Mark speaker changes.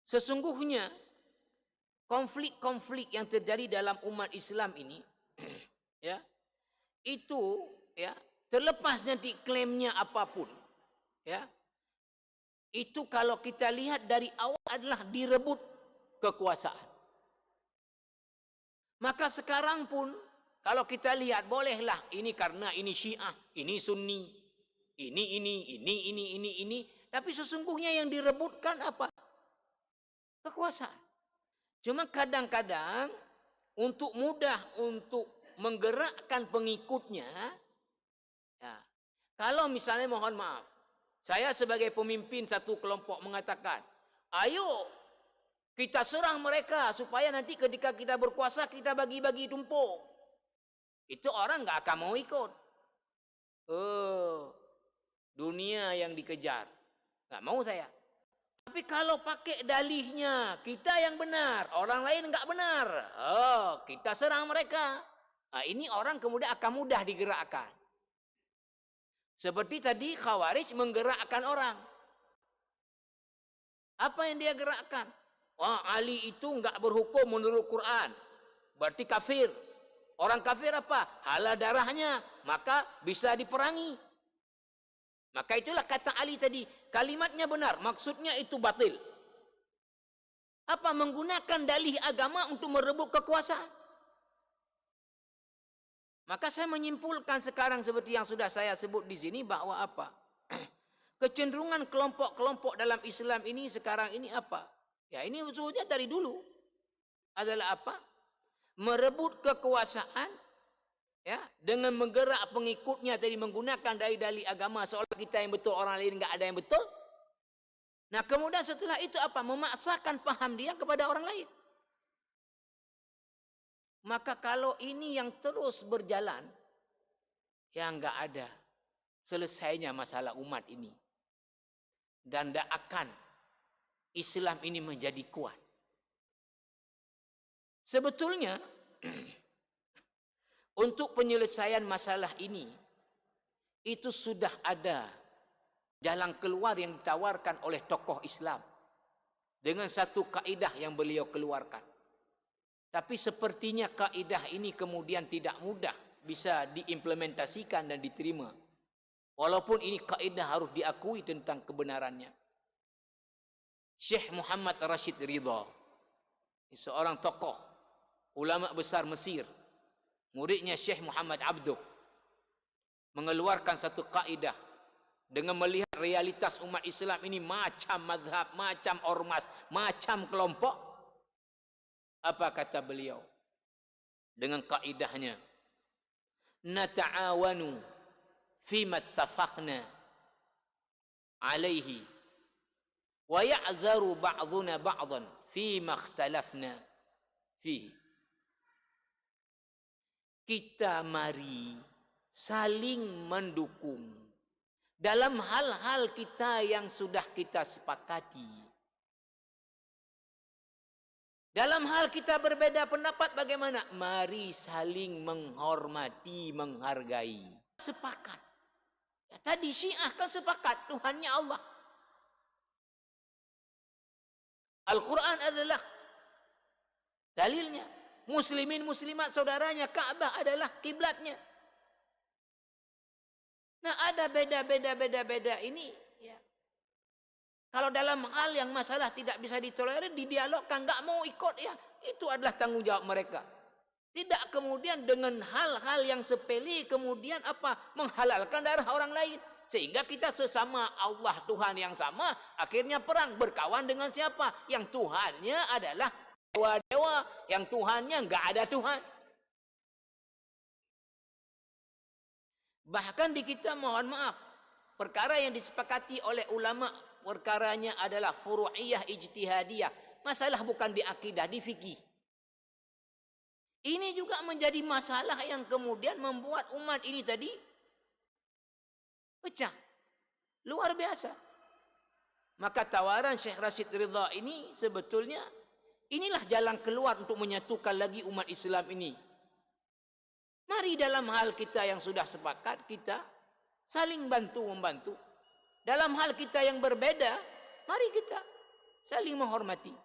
Speaker 1: Sesungguhnya konflik-konflik yang terjadi dalam umat Islam ini ya, itu ya, terlepas nanti klaimnya apapun ya, itu kalau kita lihat dari awal adalah direbut kekuasaan. Maka sekarang pun kalau kita lihat, bolehlah ini karena ini Syiah, ini Sunni, ini. Tapi sesungguhnya yang direbutkan apa? Kekuasaan. Cuma kadang-kadang untuk mudah untuk menggerakkan pengikutnya, ya, kalau misalnya mohon maaf, saya sebagai pemimpin satu kelompok mengatakan, ayo kita serang mereka supaya nanti ketika kita berkuasa kita bagi-bagi tumpuk. Itu orang nggak akan mau ikut. Dunia yang dikejar. Nggak mau saya. Tapi kalau pakai dalihnya, kita yang benar, orang lain nggak benar. Kita serang mereka. Nah, ini orang kemudian akan mudah digerakkan. Seperti tadi Khawarij menggerakkan orang. Apa yang dia gerakkan? Wah, Ali itu nggak berhukum menurut Quran. Berarti kafir. Orang kafir apa? Halal darahnya, maka bisa diperangi. Maka itulah kata Ali tadi, kalimatnya benar, maksudnya itu batil. Apa? Menggunakan dalih agama untuk merebut kekuasaan. Maka saya menyimpulkan sekarang seperti yang sudah saya sebut di sini bahwa apa? Kecenderungan kelompok-kelompok dalam Islam ini sekarang ini apa? Ya, ini sebetulnya dari dulu adalah apa? Merebut kekuasaan ya, dengan menggerak pengikutnya tadi menggunakan dalih-dalih agama seolah kita yang betul, orang lain enggak ada yang betul. Nah, kemudian setelah itu apa? Memaksakan paham dia kepada orang lain. Maka kalau ini yang terus berjalan, ya enggak ada selesainya masalah umat ini. Dan tidak akan Islam ini menjadi kuat. Sebetulnya untuk penyelesaian masalah ini itu sudah ada jalan keluar yang ditawarkan oleh tokoh Islam dengan satu kaidah yang beliau keluarkan. Tapi sepertinya kaidah ini kemudian tidak mudah bisa diimplementasikan dan diterima. Walaupun ini kaidah harus diakui tentang kebenarannya. Syekh Muhammad Rashid Ridha, seorang tokoh ulama besar Mesir, muridnya Syekh Muhammad Abduh, mengeluarkan satu kaidah dengan melihat realitas umat Islam ini macam mazhab, macam ormas, macam kelompok. Apa kata beliau? Dengan kaidahnya, nata'awanu fima ittafaqna alaihi wa ya'zaru ba'duna ba'dan fima ikhtalafna fihi. Kita mari saling mendukung dalam hal-hal kita yang sudah kita sepakati. Dalam hal kita berbeda pendapat bagaimana? Mari saling menghormati, menghargai. Sepakat. Ya, tadi Syiah kan sepakat Tuhannya Allah. Al-Quran adalah dalilnya. Muslimin muslimat saudaranya, Ka'bah adalah kiblatnya. Nah, ada beda-beda ini ya. Kalau dalam hal yang masalah tidak bisa ditolerir, didialogkan, nggak mau ikut ya, itu adalah tanggung jawab mereka. Tidak kemudian dengan hal-hal yang sepele kemudian apa? Menghalalkan darah orang lain. Sehingga kita sesama Allah Tuhan yang sama, akhirnya perang berkawan dengan siapa? Yang Tuhannya adalah dewa-dewa, yang Tuhannya nggak ada Tuhan. Bahkan di kita mohon maaf, perkara yang disepakati oleh ulama, perkaranya adalah furu'iyah ijtihadiyah. Masalah bukan di akidah, di fikih. Ini juga menjadi masalah yang kemudian membuat umat ini tadi pecah. Luar biasa. Maka tawaran Syekh Rashid Ridha ini sebetulnya inilah jalan keluar untuk menyatukan lagi umat Islam ini. Mari dalam hal kita yang sudah sepakat, kita saling bantu-membantu. Dalam hal kita yang berbeda, mari kita saling menghormati.